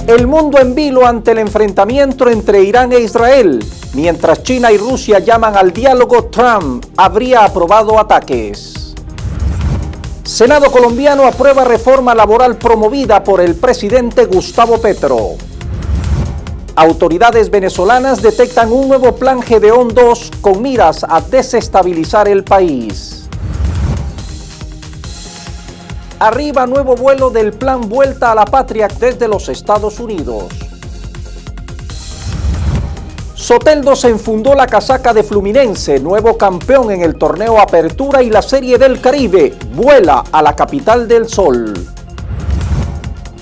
El mundo en vilo ante el enfrentamiento entre Irán e Israel. Mientras China y Rusia llaman al diálogo, Trump habría aprobado ataques. Senado colombiano aprueba reforma laboral promovida por el presidente Gustavo Petro. Autoridades venezolanas detectan un nuevo plan Gedeón 2 con miras a desestabilizar el país. Arriba nuevo vuelo del plan Vuelta a la Patria desde los Estados Unidos. Soteldo se enfundó la casaca de Fluminense, nuevo campeón en el torneo Apertura y la Serie del Caribe, vuela a la capital del sol.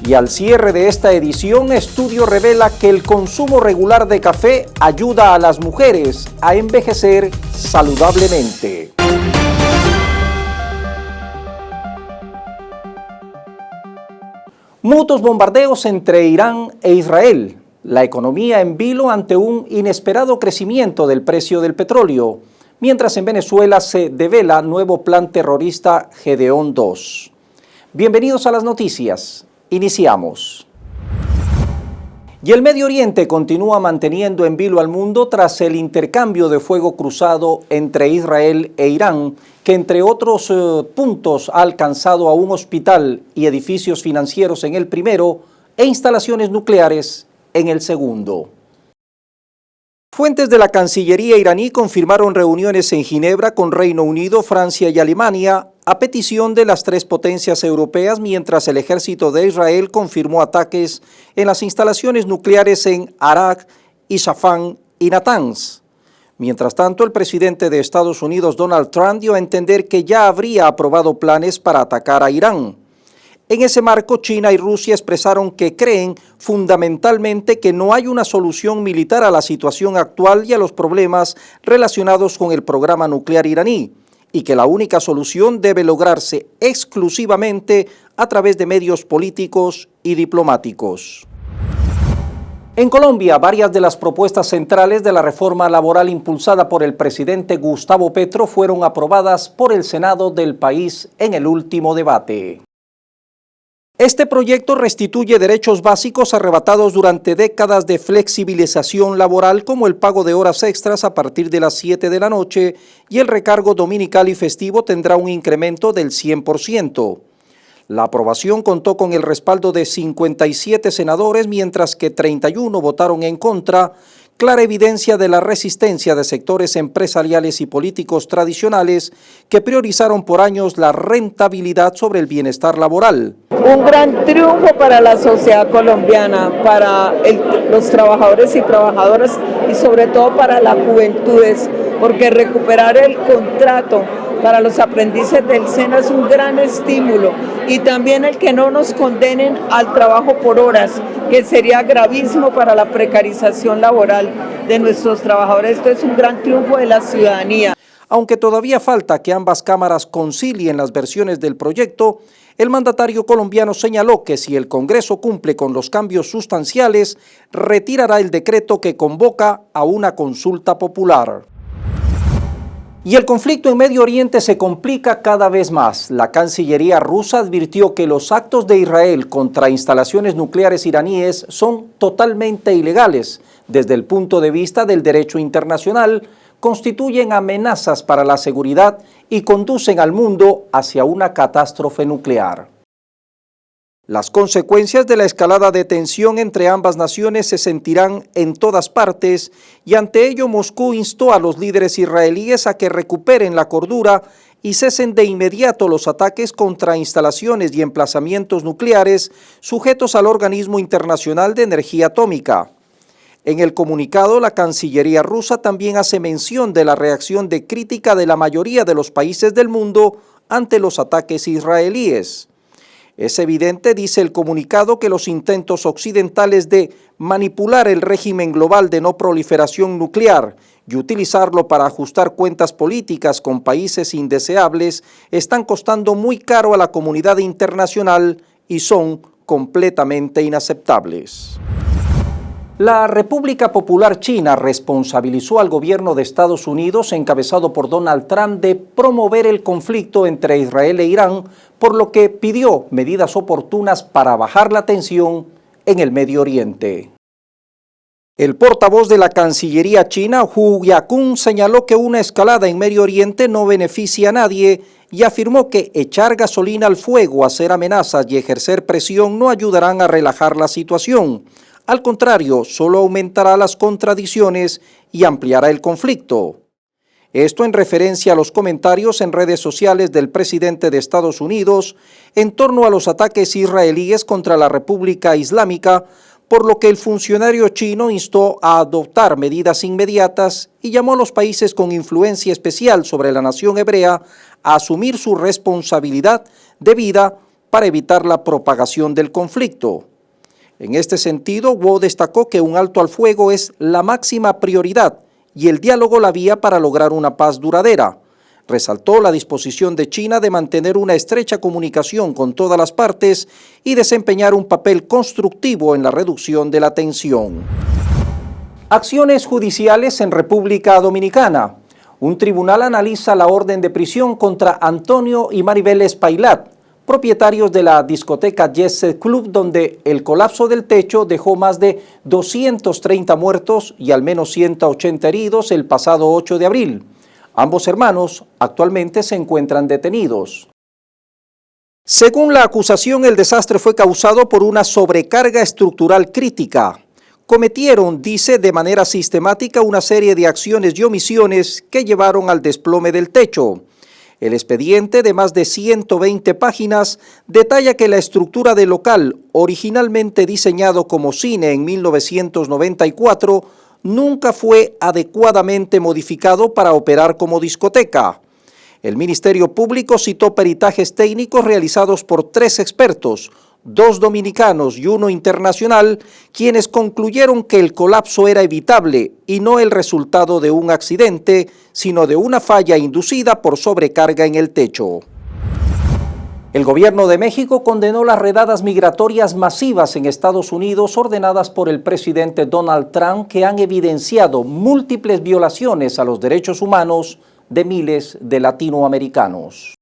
Y al cierre de esta edición, estudio revela que el consumo regular de café ayuda a las mujeres a envejecer saludablemente. Mutuos bombardeos entre Irán e Israel. La economía en vilo ante un inesperado crecimiento del precio del petróleo, mientras en Venezuela se devela nuevo plan terrorista Gedeón 2. Bienvenidos a las noticias. Iniciamos. Y el Medio Oriente continúa manteniendo en vilo al mundo tras el intercambio de fuego cruzado entre Israel e Irán, que entre otros puntos ha alcanzado a un hospital y edificios financieros en el primero e instalaciones nucleares en el segundo. Fuentes de la Cancillería iraní confirmaron reuniones en Ginebra con Reino Unido, Francia y Alemania a petición de las tres potencias europeas, mientras el ejército de Israel confirmó ataques en las instalaciones nucleares en Arak, Isfahan y Natanz. Mientras tanto, el presidente de Estados Unidos, Donald Trump, dio a entender que ya habría aprobado planes para atacar a Irán. En ese marco, China y Rusia expresaron que creen fundamentalmente que no hay una solución militar a la situación actual y a los problemas relacionados con el programa nuclear iraní, y que la única solución debe lograrse exclusivamente a través de medios políticos y diplomáticos. En Colombia, varias de las propuestas centrales de la reforma laboral impulsada por el presidente Gustavo Petro fueron aprobadas por el Senado del país en el último debate. Este proyecto restituye derechos básicos arrebatados durante décadas de flexibilización laboral, como el pago de horas extras a partir de las 7 de la noche y el recargo dominical y festivo tendrá un incremento del 100%. La aprobación contó con el respaldo de 57 senadores, mientras que 31 votaron en contra, clara evidencia de la resistencia de sectores empresariales y políticos tradicionales que priorizaron por años la rentabilidad sobre el bienestar laboral. Un gran triunfo para la sociedad colombiana, para los trabajadores y trabajadoras y sobre todo para las juventudes, porque recuperar el contrato para los aprendices del SENA es un gran estímulo, y también el que no nos condenen al trabajo por horas, que sería gravísimo para la precarización laboral de nuestros trabajadores. Esto es un gran triunfo de la ciudadanía. Aunque todavía falta que ambas cámaras concilien las versiones del proyecto, el mandatario colombiano señaló que si el Congreso cumple con los cambios sustanciales, retirará el decreto que convoca a una consulta popular. Y el conflicto en Medio Oriente se complica cada vez más. La Cancillería rusa advirtió que los actos de Israel contra instalaciones nucleares iraníes son totalmente ilegales desde el punto de vista del derecho internacional, constituyen amenazas para la seguridad y conducen al mundo hacia una catástrofe nuclear. Las consecuencias de la escalada de tensión entre ambas naciones se sentirán en todas partes, y ante ello Moscú instó a los líderes israelíes a que recuperen la cordura y cesen de inmediato los ataques contra instalaciones y emplazamientos nucleares sujetos al Organismo Internacional de Energía Atómica. En el comunicado, la Cancillería rusa también hace mención de la reacción de crítica de la mayoría de los países del mundo ante los ataques israelíes. Es evidente, dice el comunicado, que los intentos occidentales de manipular el régimen global de no proliferación nuclear y utilizarlo para ajustar cuentas políticas con países indeseables están costando muy caro a la comunidad internacional y son completamente inaceptables. La República Popular China responsabilizó al gobierno de Estados Unidos, encabezado por Donald Trump, de promover el conflicto entre Israel e Irán, por lo que pidió medidas oportunas para bajar la tensión en el Medio Oriente. El portavoz de la Cancillería china, Hu Yakun, señaló que una escalada en Medio Oriente no beneficia a nadie y afirmó que echar gasolina al fuego, hacer amenazas y ejercer presión no ayudarán a relajar la situación. Al contrario, solo aumentará las contradicciones y ampliará el conflicto. Esto en referencia a los comentarios en redes sociales del presidente de Estados Unidos en torno a los ataques israelíes contra la República Islámica, por lo que el funcionario chino instó a adoptar medidas inmediatas y llamó a los países con influencia especial sobre la nación hebrea a asumir su responsabilidad debida para evitar la propagación del conflicto. En este sentido, Wu destacó que un alto al fuego es la máxima prioridad y el diálogo la vía para lograr una paz duradera. Resaltó la disposición de China de mantener una estrecha comunicación con todas las partes y desempeñar un papel constructivo en la reducción de la tensión. Acciones judiciales en República Dominicana. Un tribunal analiza la orden de prisión contra Antonio y Maribel Espaillat, propietarios de la discoteca Yes Club, donde el colapso del techo dejó más de 230 muertos y al menos 180 heridos el pasado 8 de abril. Ambos hermanos actualmente se encuentran detenidos. Según la acusación, el desastre fue causado por una sobrecarga estructural crítica. Cometieron, dice, de manera sistemática una serie de acciones y omisiones que llevaron al desplome del techo. El expediente, de más de 120 páginas, detalla que la estructura del local, originalmente diseñado como cine en 1994, nunca fue adecuadamente modificado para operar como discoteca. El Ministerio Público citó peritajes técnicos realizados por 3 expertos, 2 dominicanos y 1 internacional, quienes concluyeron que el colapso era evitable y no el resultado de un accidente, sino de una falla inducida por sobrecarga en el techo. El gobierno de México condenó las redadas migratorias masivas en Estados Unidos ordenadas por el presidente Donald Trump, que han evidenciado múltiples violaciones a los derechos humanos de miles de latinoamericanos.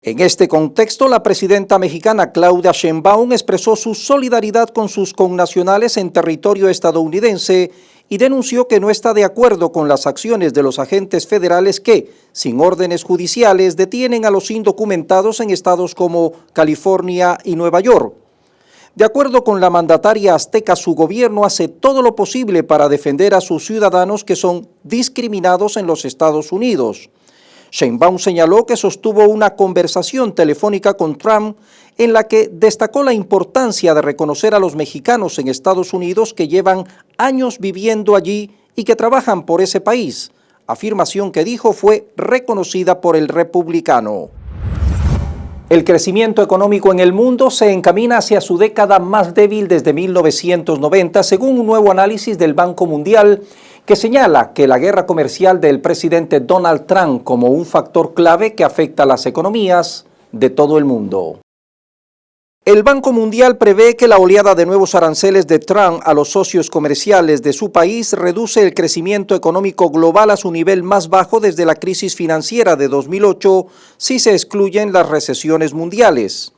En este contexto, la presidenta mexicana Claudia Sheinbaum expresó su solidaridad con sus connacionales en territorio estadounidense y denunció que no está de acuerdo con las acciones de los agentes federales que, sin órdenes judiciales, detienen a los indocumentados en estados como California y Nueva York. De acuerdo con la mandataria azteca, su gobierno hace todo lo posible para defender a sus ciudadanos que son discriminados en los Estados Unidos. Sheinbaum señaló que sostuvo una conversación telefónica con Trump en la que destacó la importancia de reconocer a los mexicanos en Estados Unidos que llevan años viviendo allí y que trabajan por ese país, afirmación que dijo fue reconocida por el republicano. El crecimiento económico en el mundo se encamina hacia su década más débil desde 1990, según un nuevo análisis del Banco Mundial, que señala que la guerra comercial del presidente Donald Trump como un factor clave que afecta a las economías de todo el mundo. El Banco Mundial prevé que la oleada de nuevos aranceles de Trump a los socios comerciales de su país reduce el crecimiento económico global a su nivel más bajo desde la crisis financiera de 2008 si se excluyen las recesiones mundiales.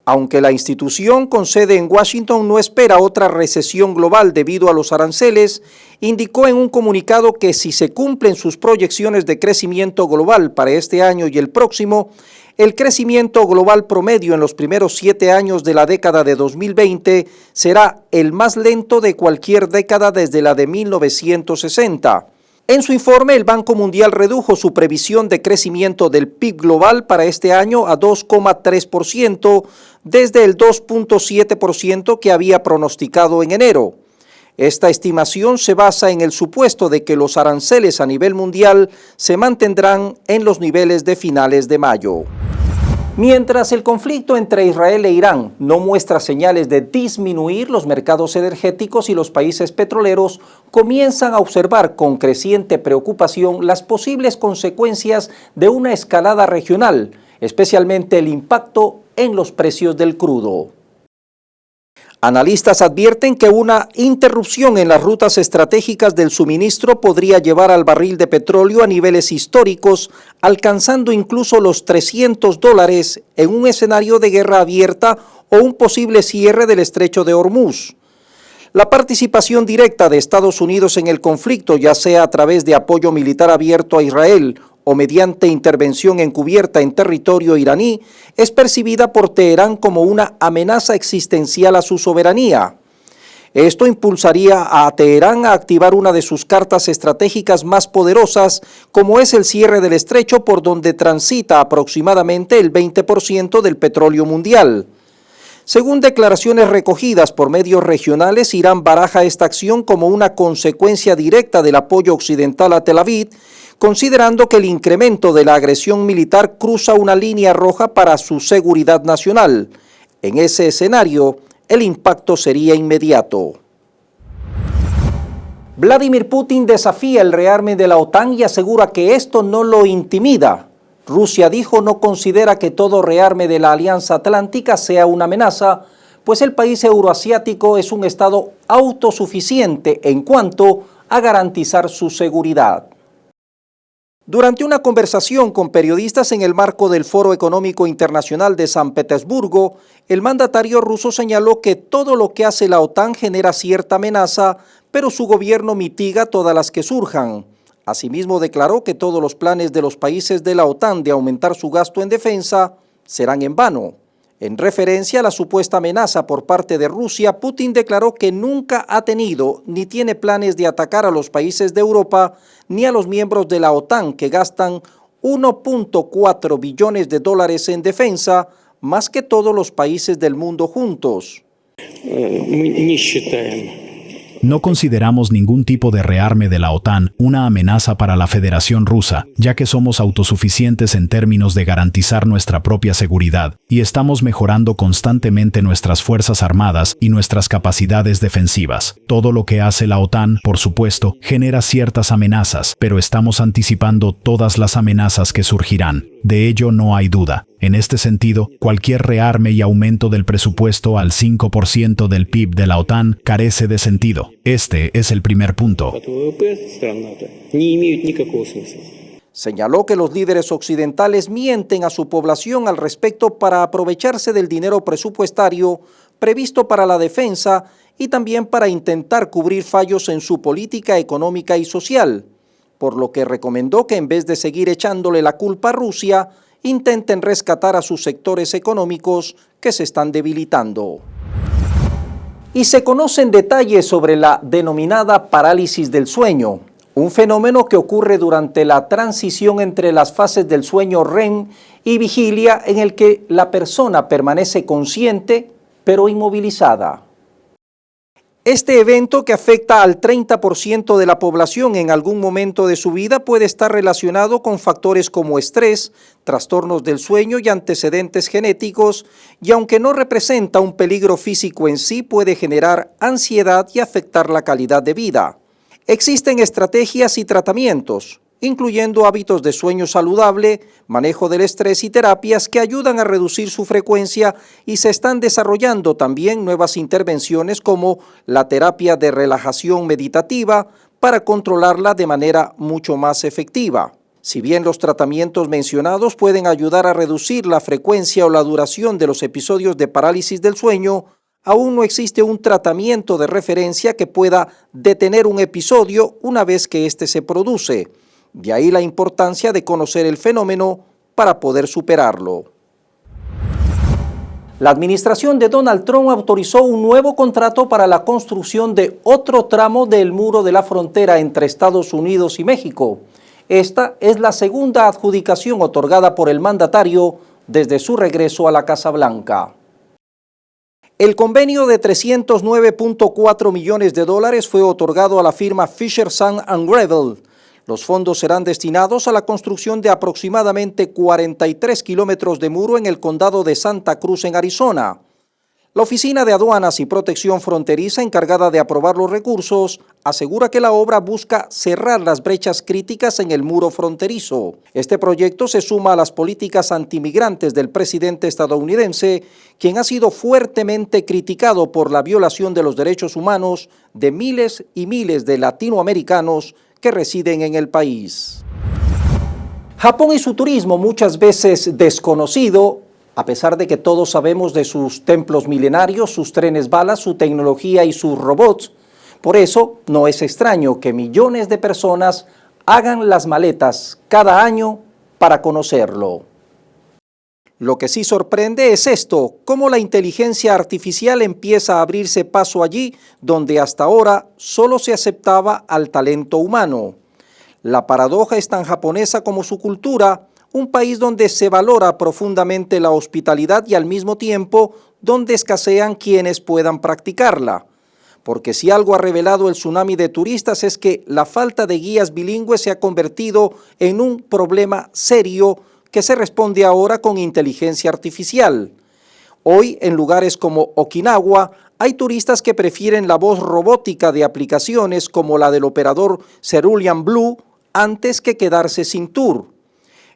Aunque la institución con sede en Washington no espera otra recesión global debido a los aranceles, indicó en un comunicado que si se cumplen sus proyecciones de crecimiento global para este año y el próximo, el crecimiento global promedio en los primeros 7 años de la década de 2020 será el más lento de cualquier década desde la de 1960. En su informe, el Banco Mundial redujo su previsión de crecimiento del PIB global para este año a 2,3% desde el 2,7% que había pronosticado en enero. Esta estimación se basa en el supuesto de que los aranceles a nivel mundial se mantendrán en los niveles de finales de mayo. Mientras el conflicto entre Israel e Irán no muestra señales de disminuir, los mercados energéticos y los países petroleros comienzan a observar con creciente preocupación las posibles consecuencias de una escalada regional, especialmente el impacto en los precios del crudo. Analistas advierten que una interrupción en las rutas estratégicas del suministro podría llevar al barril de petróleo a niveles históricos, alcanzando incluso los $300 en un escenario de guerra abierta o un posible cierre del estrecho de Hormuz. La participación directa de Estados Unidos en el conflicto, ya sea a través de apoyo militar abierto a Israel o mediante intervención encubierta en territorio iraní, es percibida por Teherán como una amenaza existencial a su soberanía. Esto impulsaría a Teherán a activar una de sus cartas estratégicas más poderosas, como es el cierre del estrecho por donde transita aproximadamente el 20% del petróleo mundial. Según declaraciones recogidas por medios regionales, Irán baraja esta acción como una consecuencia directa del apoyo occidental a Tel Aviv, considerando que el incremento de la agresión militar cruza una línea roja para su seguridad nacional. En ese escenario, el impacto sería inmediato. Vladimir Putin desafía el rearme de la OTAN y asegura que esto no lo intimida. Rusia dijo no considera que todo rearme de la Alianza Atlántica sea una amenaza, pues el país euroasiático es un estado autosuficiente en cuanto a garantizar su seguridad. Durante una conversación con periodistas en el marco del Foro Económico Internacional de San Petersburgo, el mandatario ruso señaló que todo lo que hace la OTAN genera cierta amenaza, pero su gobierno mitiga todas las que surjan. Asimismo, declaró que todos los planes de los países de la OTAN de aumentar su gasto en defensa serán en vano. En referencia a la supuesta amenaza por parte de Rusia, Putin declaró que nunca ha tenido ni tiene planes de atacar a los países de Europa ni a los miembros de la OTAN que gastan 1.4 billones de dólares en defensa, más que todos los países del mundo juntos. No consideramos ningún tipo de rearme de la OTAN una amenaza para la Federación Rusa, ya que somos autosuficientes en términos de garantizar nuestra propia seguridad, y estamos mejorando constantemente nuestras fuerzas armadas y nuestras capacidades defensivas. Todo lo que hace la OTAN, por supuesto, genera ciertas amenazas, pero estamos anticipando todas las amenazas que surgirán. De ello no hay duda. En este sentido, cualquier rearme y aumento del presupuesto al 5% del PIB de la OTAN carece de sentido. Este es el primer punto. Señaló que los líderes occidentales mienten a su población al respecto para aprovecharse del dinero presupuestario previsto para la defensa y también para intentar cubrir fallos en su política económica y social, por lo que recomendó que en vez de seguir echándole la culpa a Rusia, intenten rescatar a sus sectores económicos que se están debilitando. Y se conocen detalles sobre la denominada parálisis del sueño, un fenómeno que ocurre durante la transición entre las fases del sueño REM y vigilia, en el que la persona permanece consciente pero inmovilizada. Este evento, que afecta al 30% de la población en algún momento de su vida, puede estar relacionado con factores como estrés, trastornos del sueño y antecedentes genéticos, y aunque no representa un peligro físico en sí, puede generar ansiedad y afectar la calidad de vida. Existen estrategias y tratamientos, incluyendo hábitos de sueño saludable, manejo del estrés y terapias que ayudan a reducir su frecuencia, y se están desarrollando también nuevas intervenciones como la terapia de relajación meditativa para controlarla de manera mucho más efectiva. Si bien los tratamientos mencionados pueden ayudar a reducir la frecuencia o la duración de los episodios de parálisis del sueño, aún no existe un tratamiento de referencia que pueda detener un episodio una vez que éste se produce. De ahí la importancia de conocer el fenómeno para poder superarlo. La administración de Donald Trump autorizó un nuevo contrato para la construcción de otro tramo del muro de la frontera entre Estados Unidos y México. Esta es la segunda adjudicación otorgada por el mandatario desde su regreso a la Casa Blanca. El convenio de $309.4 millones fue otorgado a la firma Fisher Sand & Gravel. Los fondos serán destinados a la construcción de aproximadamente 43 kilómetros de muro en el condado de Santa Cruz, en Arizona. La Oficina de Aduanas y Protección Fronteriza, encargada de aprobar los recursos, asegura que la obra busca cerrar las brechas críticas en el muro fronterizo. Este proyecto se suma a las políticas antimigrantes del presidente estadounidense, quien ha sido fuertemente criticado por la violación de los derechos humanos de miles y miles de latinoamericanos que residen en el país. Japón y su turismo, muchas veces desconocido, A pesar de que todos sabemos de sus templos milenarios, sus trenes balas, su tecnología y sus robots, por eso no es extraño que millones de personas hagan las maletas cada año para conocerlo. Lo que sí sorprende es esto, cómo la inteligencia artificial empieza a abrirse paso allí donde hasta ahora solo se aceptaba al talento humano. La paradoja es tan japonesa como su cultura, un país donde se valora profundamente la hospitalidad y al mismo tiempo donde escasean quienes puedan practicarla. Porque si algo ha revelado el tsunami de turistas es que la falta de guías bilingües se ha convertido en un problema serio que se responde ahora con inteligencia artificial. Hoy, en lugares como Okinawa, hay turistas que prefieren la voz robótica de aplicaciones como la del operador Cerulean Blue antes que quedarse sin tour.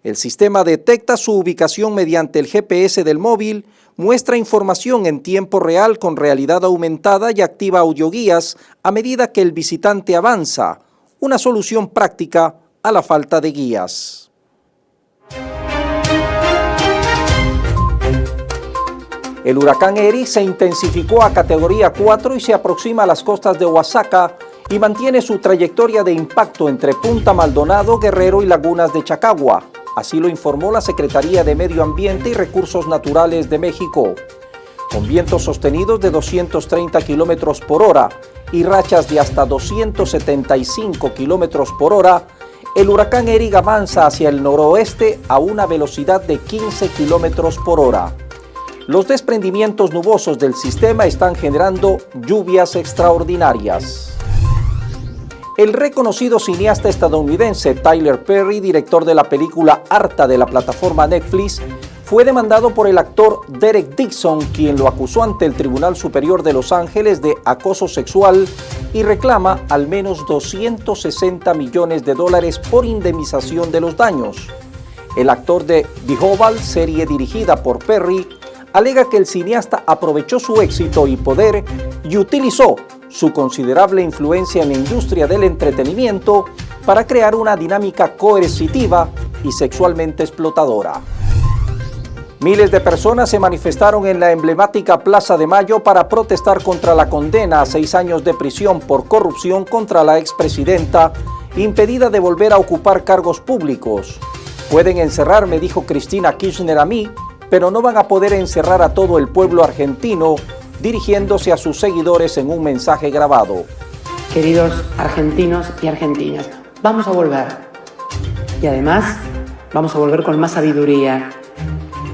El sistema detecta su ubicación mediante el GPS del móvil, muestra información en tiempo real con realidad aumentada y activa audioguías a medida que el visitante avanza, una solución práctica a la falta de guías. El huracán Eri se intensificó a categoría 4 y se aproxima a las costas de Oaxaca y mantiene su trayectoria de impacto entre Punta Maldonado, Guerrero y Lagunas de Chacagua. Así lo informó la Secretaría de Medio Ambiente y Recursos Naturales de México. Con vientos sostenidos de 230 kilómetros por hora y rachas de hasta 275 kilómetros por hora, el huracán Eri avanza hacia el noroeste a una velocidad de 15 kilómetros por hora. Los desprendimientos nubosos del sistema están generando lluvias extraordinarias. El reconocido cineasta estadounidense Tyler Perry, director de la película Harta de la plataforma Netflix, fue demandado por el actor Derek Dixon, quien lo acusó ante el Tribunal Superior de Los Ángeles de acoso sexual y reclama al menos $260 millones por indemnización de los daños. El actor de The Oval, serie dirigida por Perry, alega que el cineasta aprovechó su éxito y poder y utilizó su considerable influencia en la industria del entretenimiento para crear una dinámica coercitiva y sexualmente explotadora. Miles de personas se manifestaron en la emblemática Plaza de Mayo para protestar contra la condena a 6 años de prisión por corrupción contra la expresidenta, impedida de volver a ocupar cargos públicos. Pueden encerrarme, dijo Cristina Kirchner, a mí, pero no van a poder encerrar a todo el pueblo argentino, dirigiéndose a sus seguidores en un mensaje grabado. Queridos argentinos y argentinas, vamos a volver. Y además, vamos a volver con más sabiduría,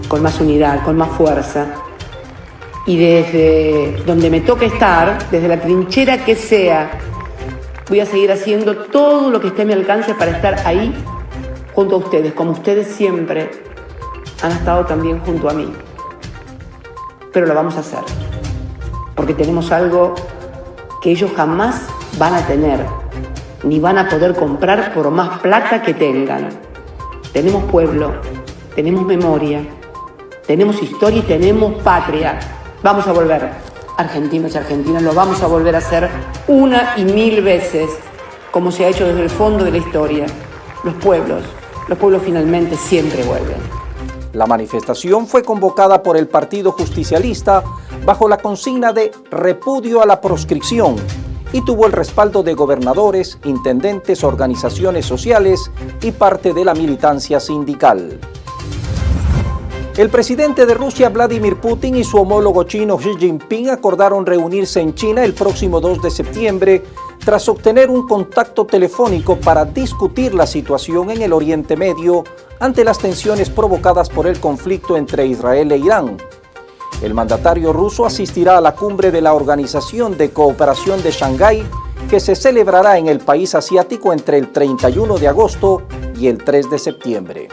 con más unidad, con más fuerza. Y desde donde me toque estar, desde la trinchera que sea, voy a seguir haciendo todo lo que esté a mi alcance para estar ahí junto a ustedes, como ustedes siempre han estado también junto a mí. Pero lo vamos a hacer, porque tenemos algo que ellos jamás van a tener, ni van a poder comprar por más plata que tengan. Tenemos pueblo, tenemos memoria, tenemos historia y tenemos patria. Vamos a volver, argentinos y argentinas, lo vamos a volver a hacer una y mil veces, como se ha hecho desde el fondo de la historia. Los pueblos finalmente siempre vuelven. La manifestación fue convocada por el Partido Justicialista bajo la consigna de repudio a la proscripción y tuvo el respaldo de gobernadores, intendentes, organizaciones sociales y parte de la militancia sindical. El presidente de Rusia, Vladimir Putin, y su homólogo chino Xi Jinping acordaron reunirse en China el próximo 2 de septiembre tras obtener un contacto telefónico para discutir la situación en el Oriente Medio ante las tensiones provocadas por el conflicto entre Israel e Irán. El mandatario ruso asistirá a la cumbre de la Organización de Cooperación de Shanghái, que se celebrará en el país asiático entre el 31 de agosto y el 3 de septiembre.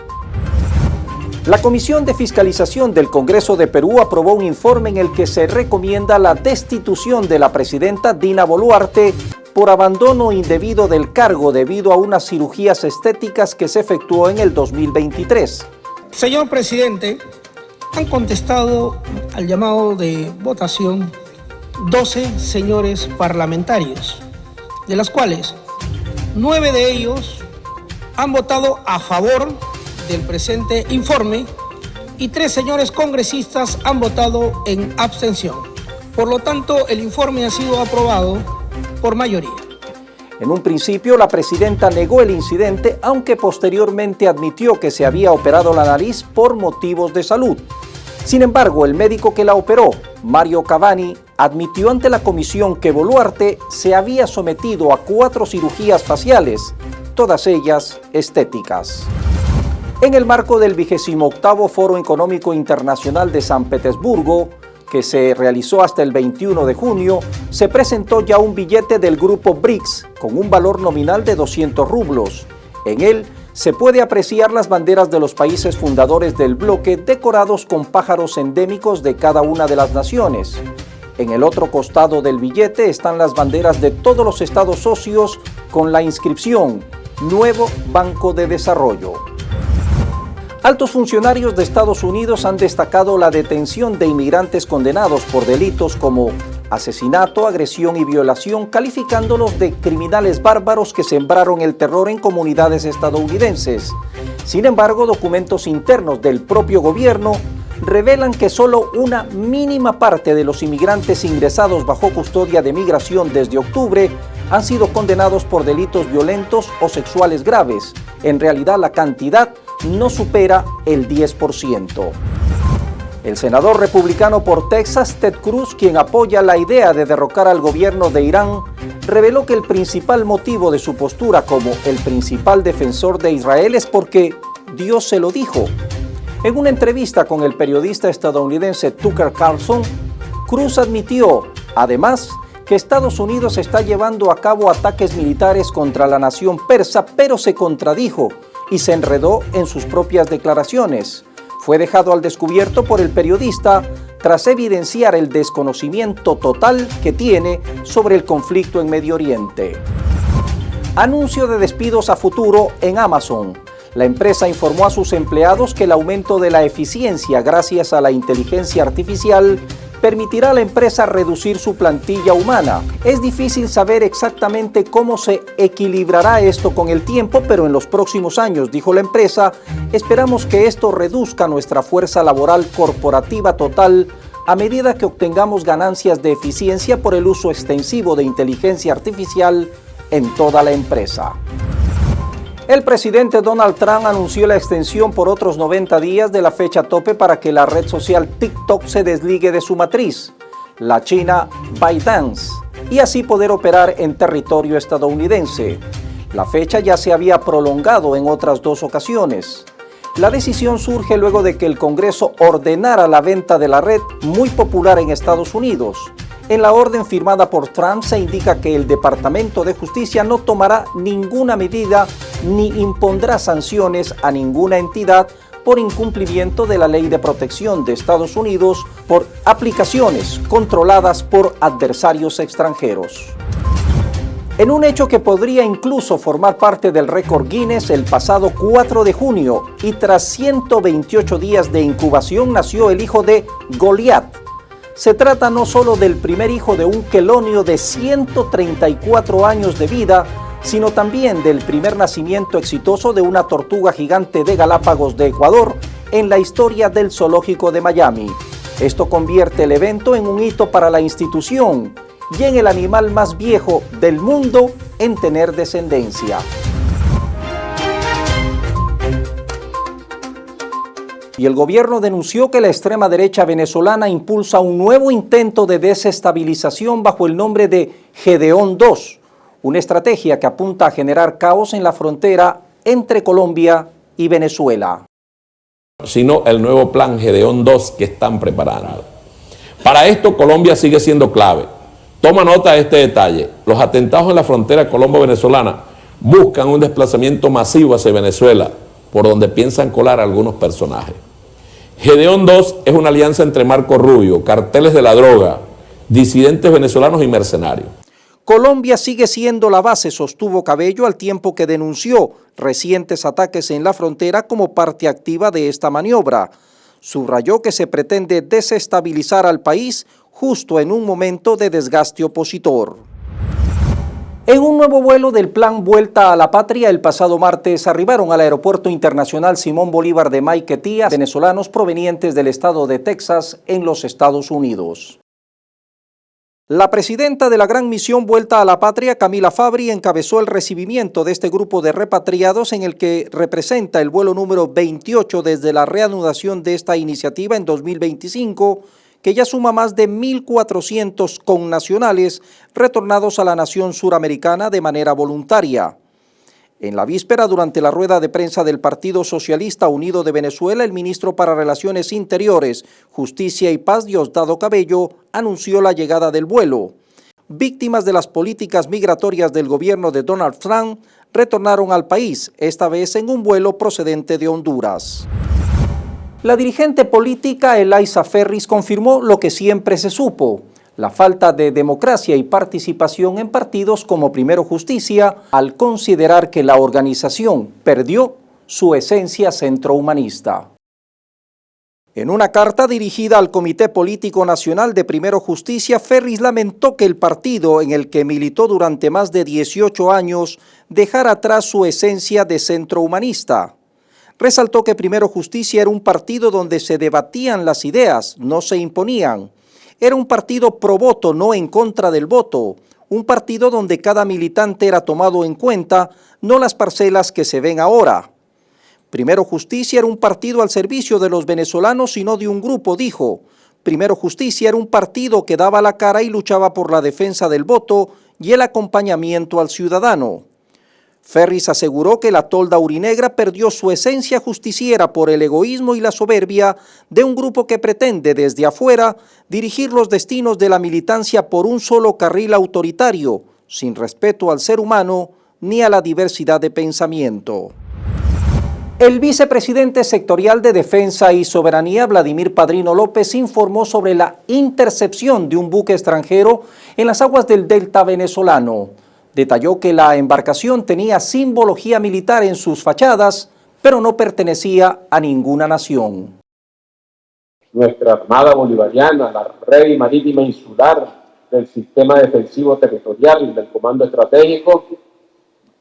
La Comisión de Fiscalización del Congreso de Perú aprobó un informe en el que se recomienda la destitución de la presidenta Dina Boluarte por abandono indebido del cargo debido a unas cirugías estéticas que se efectuó en el 2023. Señor presidente, han contestado al llamado de votación 12 señores parlamentarios, de las cuales 9 de ellos han votado a favor del presente informe y 3 señores congresistas han votado en abstención. Por lo tanto, el informe ha sido aprobado por mayoría. En un principio, la presidenta negó el incidente, aunque posteriormente admitió que se había operado la nariz por motivos de salud. Sin embargo, el médico que la operó, Mario Cavani, admitió ante la comisión que Boluarte se había sometido a 4 cirugías faciales, todas ellas estéticas. En el marco del 28º Foro Económico Internacional de San Petersburgo, que se realizó hasta el 21 de junio, se presentó ya un billete del grupo BRICS con un valor nominal de 200 rublos. En él se puede apreciar las banderas de los países fundadores del bloque decorados con pájaros endémicos de cada una de las naciones. En el otro costado del billete están las banderas de todos los estados socios con la inscripción Nuevo Banco de Desarrollo. Altos funcionarios de Estados Unidos han destacado la detención de inmigrantes condenados por delitos como asesinato, agresión y violación, calificándolos de criminales bárbaros que sembraron el terror en comunidades estadounidenses. Sin embargo, documentos internos del propio gobierno revelan que solo una mínima parte de los inmigrantes ingresados bajo custodia de migración desde octubre han sido condenados por delitos violentos o sexuales graves. En realidad, la cantidad no supera el 10%. El senador republicano por Texas, Ted Cruz, quien apoya la idea de derrocar al gobierno de Irán, reveló que el principal motivo de su postura como el principal defensor de Israel es porque Dios se lo dijo. En una entrevista con el periodista estadounidense Tucker Carlson, Cruz admitió, además, que Estados Unidos está llevando a cabo ataques militares contra la nación persa, pero se contradijo y se enredó en sus propias declaraciones. Fue dejado al descubierto por el periodista tras evidenciar el desconocimiento total que tiene sobre el conflicto en Medio Oriente. Anuncio de despidos a futuro en Amazon. La empresa informó a sus empleados que el aumento de la eficiencia gracias a la inteligencia artificial permitirá a la empresa reducir su plantilla humana. Es difícil saber exactamente cómo se equilibrará esto con el tiempo, pero en los próximos años, dijo la empresa, esperamos que esto reduzca nuestra fuerza laboral corporativa total a medida que obtengamos ganancias de eficiencia por el uso extensivo de inteligencia artificial en toda la empresa. El presidente Donald Trump anunció la extensión por otros 90 días de la fecha tope para que la red social TikTok se desligue de su matriz, la china ByteDance, y así poder operar en territorio estadounidense. La fecha ya se había prolongado en otras 2 ocasiones. La decisión surge luego de que el Congreso ordenara la venta de la red, muy popular en Estados Unidos. En la orden firmada por Trump se indica que el Departamento de Justicia no tomará ninguna medida ni impondrá sanciones a ninguna entidad por incumplimiento de la Ley de Protección de Estados Unidos por aplicaciones controladas por adversarios extranjeros. En un hecho que podría incluso formar parte del récord Guinness, el pasado 4 de junio y tras 128 días de incubación nació el hijo de Goliat. Se trata no solo del primer hijo de un quelonio de 134 años de vida, sino también del primer nacimiento exitoso de una tortuga gigante de Galápagos de Ecuador en la historia del zoológico de Miami. Esto convierte el evento en un hito para la institución y en el animal más viejo del mundo en tener descendencia. Y el gobierno denunció que la extrema derecha venezolana impulsa un nuevo intento de desestabilización bajo el nombre de Gedeón II, una estrategia que apunta a generar caos en la frontera entre Colombia y Venezuela. Sino el nuevo plan Gedeón II que están preparando. Para esto Colombia sigue siendo clave. Toma nota de este detalle. Los atentados en la frontera colombo-venezolana buscan un desplazamiento masivo hacia Venezuela, por donde piensan colar a algunos personajes. Gedeón II es una alianza entre Marco Rubio, carteles de la droga, disidentes venezolanos y mercenarios. Colombia sigue siendo la base, sostuvo Cabello, al tiempo que denunció recientes ataques en la frontera como parte activa de esta maniobra. Subrayó que se pretende desestabilizar al país justo en un momento de desgaste opositor. En un nuevo vuelo del plan Vuelta a la Patria, el pasado martes arribaron al Aeropuerto Internacional Simón Bolívar de Maiquetía venezolanos provenientes del estado de Texas en los Estados Unidos. La presidenta de la Gran Misión Vuelta a la Patria, Camila Fabri, encabezó el recibimiento de este grupo de repatriados en el que representa el vuelo número 28 desde la reanudación de esta iniciativa en 2025, que ya suma más de 1.400 connacionales retornados a la nación suramericana de manera voluntaria. En la víspera, durante la rueda de prensa del Partido Socialista Unido de Venezuela, el ministro para Relaciones Interiores, Justicia y Paz, Diosdado Cabello, anunció la llegada del vuelo. Víctimas de las políticas migratorias del gobierno de Donald Trump retornaron al país, esta vez en un vuelo procedente de Honduras. La dirigente política Elisa Ferris confirmó lo que siempre se supo: la falta de democracia y participación en partidos como Primero Justicia, al considerar que la organización perdió su esencia centrohumanista. En una carta dirigida al Comité Político Nacional de Primero Justicia, Ferris lamentó que el partido en el que militó durante más de 18 años dejara atrás su esencia de centrohumanista. Resaltó que Primero Justicia era un partido donde se debatían las ideas, no se imponían. Era un partido pro voto, no en contra del voto. Un partido donde cada militante era tomado en cuenta, no las parcelas que se ven ahora. Primero Justicia era un partido al servicio de los venezolanos y no de un grupo, dijo. Primero Justicia era un partido que daba la cara y luchaba por la defensa del voto y el acompañamiento al ciudadano. Ferris aseguró que la tolda urinegra perdió su esencia justiciera por el egoísmo y la soberbia de un grupo que pretende desde afuera dirigir los destinos de la militancia por un solo carril autoritario, sin respeto al ser humano ni a la diversidad de pensamiento. El vicepresidente sectorial de Defensa y Soberanía, Vladimir Padrino López, informó sobre la intercepción de un buque extranjero en las aguas del delta venezolano. Detalló que la embarcación tenía simbología militar en sus fachadas, pero no pertenecía a ninguna nación. Nuestra Armada Bolivariana, la Red Marítima Insular del Sistema Defensivo Territorial del Comando Estratégico,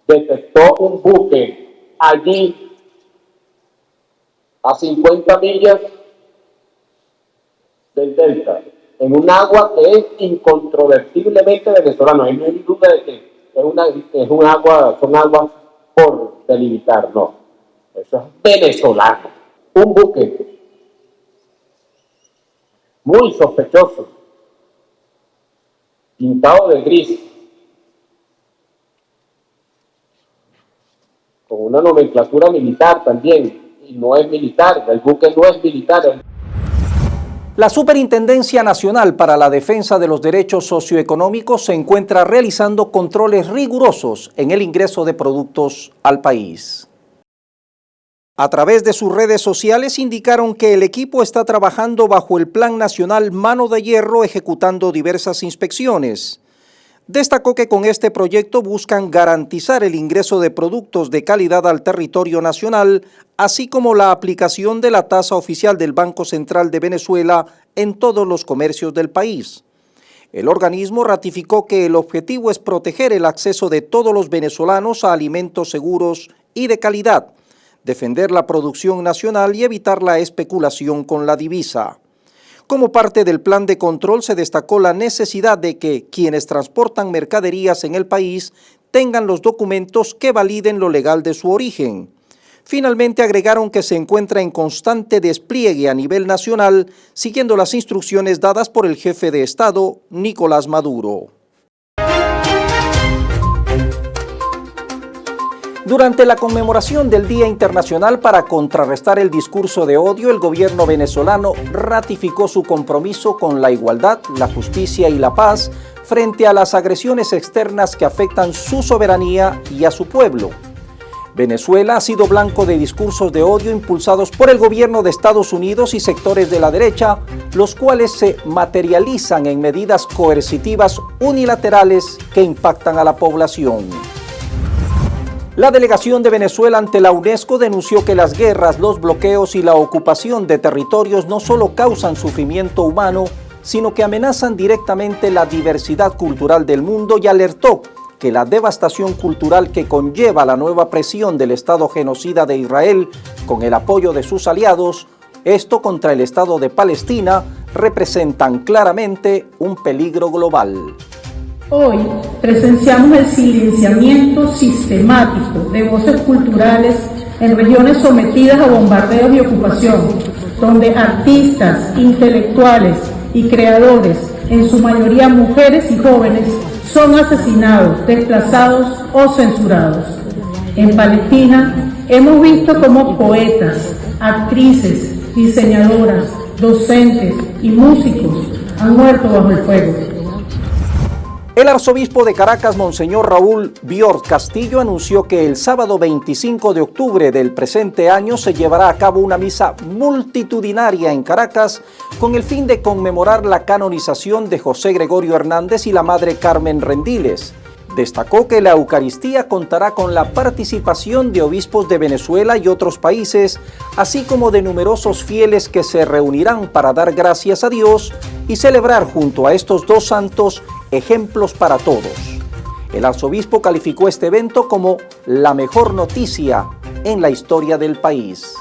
detectó un buque allí a 50 millas del delta, en un agua que es incontrovertiblemente venezolana. No hay duda de que son aguas por delimitar, no. Eso es venezolano. Un buque muy sospechoso, pintado de gris, con una nomenclatura militar también, y no es militar, el buque no es militar. La Superintendencia Nacional para la Defensa de los Derechos Socioeconómicos se encuentra realizando controles rigurosos en el ingreso de productos al país. A través de sus redes sociales indicaron que el equipo está trabajando bajo el Plan Nacional Mano de Hierro, ejecutando diversas inspecciones. Destacó que con este proyecto buscan garantizar el ingreso de productos de calidad al territorio nacional, así como la aplicación de la tasa oficial del Banco Central de Venezuela en todos los comercios del país. El organismo ratificó que el objetivo es proteger el acceso de todos los venezolanos a alimentos seguros y de calidad, defender la producción nacional y evitar la especulación con la divisa. Como parte del plan de control se destacó la necesidad de que quienes transportan mercaderías en el país tengan los documentos que validen lo legal de su origen. Finalmente agregaron que se encuentra en constante despliegue a nivel nacional, siguiendo las instrucciones dadas por el jefe de Estado, Nicolás Maduro. Durante la conmemoración del Día Internacional para contrarrestar el discurso de odio, el gobierno venezolano ratificó su compromiso con la igualdad, la justicia y la paz frente a las agresiones externas que afectan su soberanía y a su pueblo. Venezuela ha sido blanco de discursos de odio impulsados por el gobierno de Estados Unidos y sectores de la derecha, los cuales se materializan en medidas coercitivas unilaterales que impactan a la población. La delegación de Venezuela ante la UNESCO denunció que las guerras, los bloqueos y la ocupación de territorios no solo causan sufrimiento humano, sino que amenazan directamente la diversidad cultural del mundo y alertó que la devastación cultural que conlleva la nueva presión del Estado genocida de Israel con el apoyo de sus aliados, esto contra el Estado de Palestina, representan claramente un peligro global. Hoy presenciamos el silenciamiento sistemático de voces culturales en regiones sometidas a bombardeos y ocupación, donde artistas, intelectuales y creadores, en su mayoría mujeres y jóvenes, son asesinados, desplazados o censurados. En Palestina hemos visto cómo poetas, actrices, diseñadoras, docentes y músicos han muerto bajo el fuego. El arzobispo de Caracas, Monseñor Raúl Biort Castillo, anunció que el sábado 25 de octubre del presente año se llevará a cabo una misa multitudinaria en Caracas con el fin de conmemorar la canonización de José Gregorio Hernández y la Madre Carmen Rendiles. Destacó que la Eucaristía contará con la participación de obispos de Venezuela y otros países, así como de numerosos fieles que se reunirán para dar gracias a Dios y celebrar junto a estos dos santos ejemplos para todos. El arzobispo calificó este evento como la mejor noticia en la historia del país.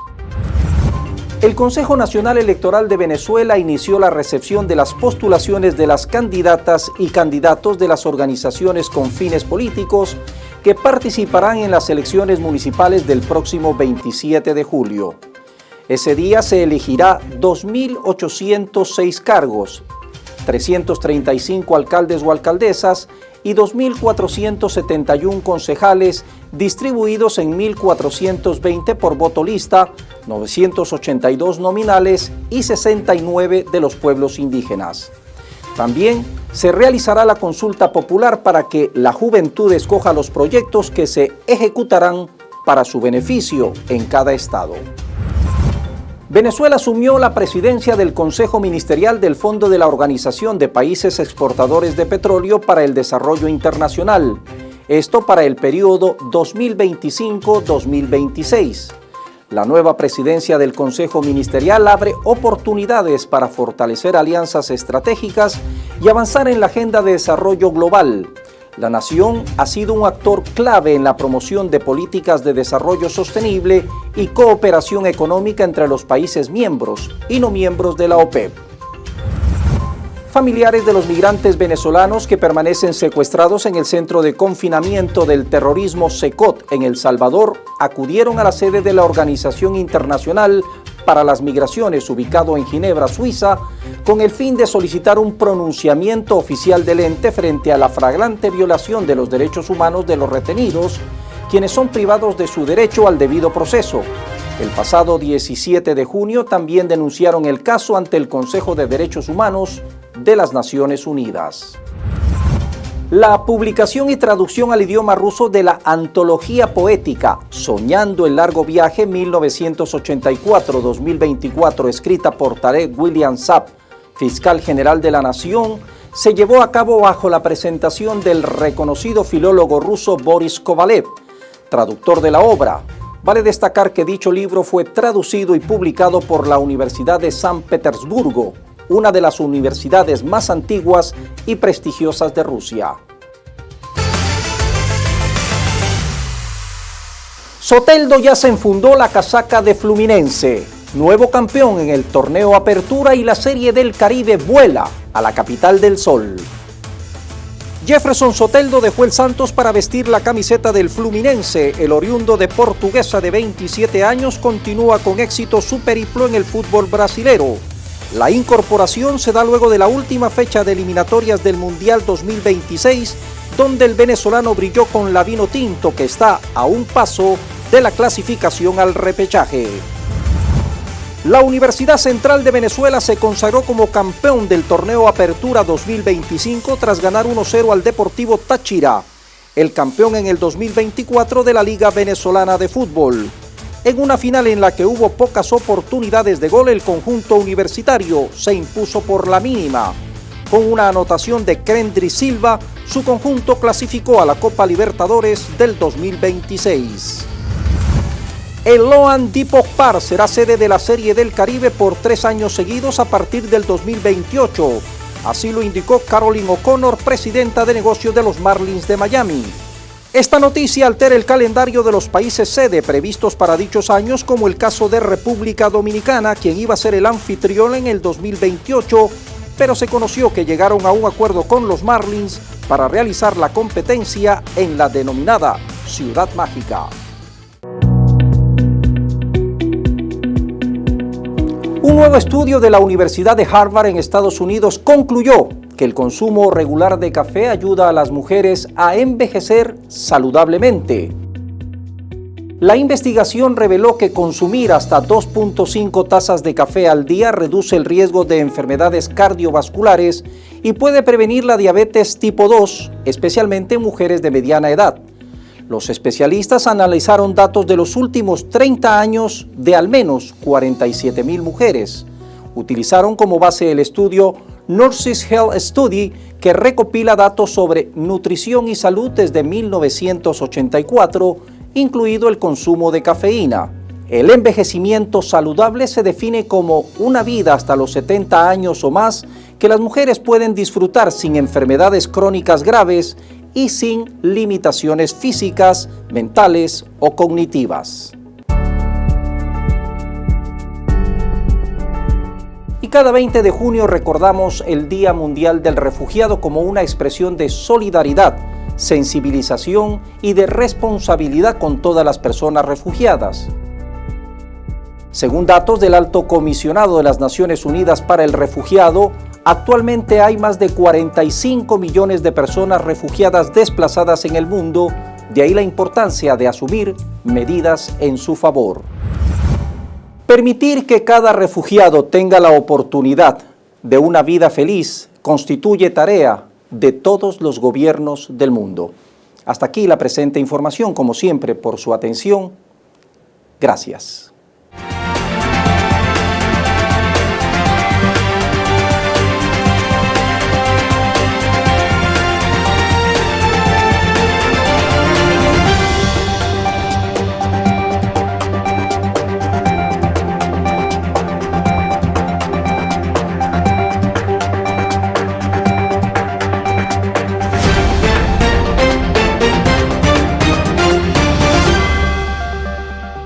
El Consejo Nacional Electoral de Venezuela inició la recepción de las postulaciones de las candidatas y candidatos de las organizaciones con fines políticos que participarán en las elecciones municipales del próximo 27 de julio. Ese día se elegirá 2.806 cargos, 335 alcaldes o alcaldesas y 2.471 concejales distribuidos en 1.420 por voto lista, 982 nominales y 69 de los pueblos indígenas. También se realizará la consulta popular para que la juventud escoja los proyectos que se ejecutarán para su beneficio en cada estado. Venezuela asumió la presidencia del Consejo Ministerial del Fondo de la Organización de Países Exportadores de Petróleo para el Desarrollo Internacional, esto para el periodo 2025-2026. La nueva presidencia del Consejo Ministerial abre oportunidades para fortalecer alianzas estratégicas y avanzar en la agenda de desarrollo global. La nación ha sido un actor clave en la promoción de políticas de desarrollo sostenible y cooperación económica entre los países miembros y no miembros de la OPEP. Familiares de los migrantes venezolanos que permanecen secuestrados en el centro de confinamiento del terrorismo SECOT en El Salvador acudieron a la sede de la Organización Internacional para las Migraciones, ubicado en Ginebra, Suiza, con el fin de solicitar un pronunciamiento oficial del ente frente a la flagrante violación de los derechos humanos de los retenidos, quienes son privados de su derecho al debido proceso. El pasado 17 de junio también denunciaron el caso ante el Consejo de Derechos Humanos de las Naciones Unidas. La publicación y traducción al idioma ruso de la antología poética Soñando el largo viaje 1984-2024, escrita por Tarek William Saab, fiscal general de la Nación, se llevó a cabo bajo la presentación del reconocido filólogo ruso Boris Kovalev, traductor de la obra. Vale destacar que dicho libro fue traducido y publicado por la Universidad de San Petersburgo, una de las universidades más antiguas y prestigiosas de Rusia. Soteldo ya se enfundó la casaca de Fluminense. Nuevo campeón en el torneo Apertura y la Serie del Caribe vuela a la capital del sol. Jefferson Soteldo dejó el Santos para vestir la camiseta del Fluminense. El oriundo de Portuguesa de 27 años continúa con éxito su periplo en el fútbol brasilero. La incorporación se da luego de la última fecha de eliminatorias del Mundial 2026, donde el venezolano brilló con la Vinotinto, que está a un paso de la clasificación al repechaje. La Universidad Central de Venezuela se consagró como campeón del torneo Apertura 2025 tras ganar 1-0 al Deportivo Táchira, el campeón en el 2024 de la Liga Venezolana de Fútbol. En una final en la que hubo pocas oportunidades de gol, el conjunto universitario se impuso por la mínima. Con una anotación de Kendry Silva, su conjunto clasificó a la Copa Libertadores del 2026. El Loan Depot Park será sede de la Serie del Caribe por 3 años seguidos a partir del 2028. Así lo indicó Caroline O'Connor, presidenta de negocios de los Marlins de Miami. Esta noticia altera el calendario de los países sede previstos para dichos años, como el caso de República Dominicana, quien iba a ser el anfitrión en el 2028, pero se conoció que llegaron a un acuerdo con los Marlins para realizar la competencia en la denominada Ciudad Mágica. Un nuevo estudio de la Universidad de Harvard en Estados Unidos concluyó que el consumo regular de café ayuda a las mujeres a envejecer saludablemente. La investigación reveló que consumir hasta 2.5 tazas de café al día reduce el riesgo de enfermedades cardiovasculares y puede prevenir la diabetes tipo 2, especialmente en mujeres de mediana edad. Los especialistas analizaron datos de los últimos 30 años de al menos 47,000 mujeres. Utilizaron como base el estudio Nurses Health Study, que recopila datos sobre nutrición y salud desde 1984, incluido el consumo de cafeína. El envejecimiento saludable se define como una vida hasta los 70 años o más que las mujeres pueden disfrutar sin enfermedades crónicas graves y sin limitaciones físicas, mentales o cognitivas. Y cada 20 de junio recordamos el Día Mundial del Refugiado como una expresión de solidaridad, sensibilización y de responsabilidad con todas las personas refugiadas. Según datos del Alto Comisionado de las Naciones Unidas para el Refugiado, actualmente hay más de 45 millones de personas refugiadas desplazadas en el mundo, de ahí la importancia de asumir medidas en su favor. Permitir que cada refugiado tenga la oportunidad de una vida feliz constituye tarea de todos los gobiernos del mundo. Hasta aquí la presente información, como siempre, por su atención. Gracias.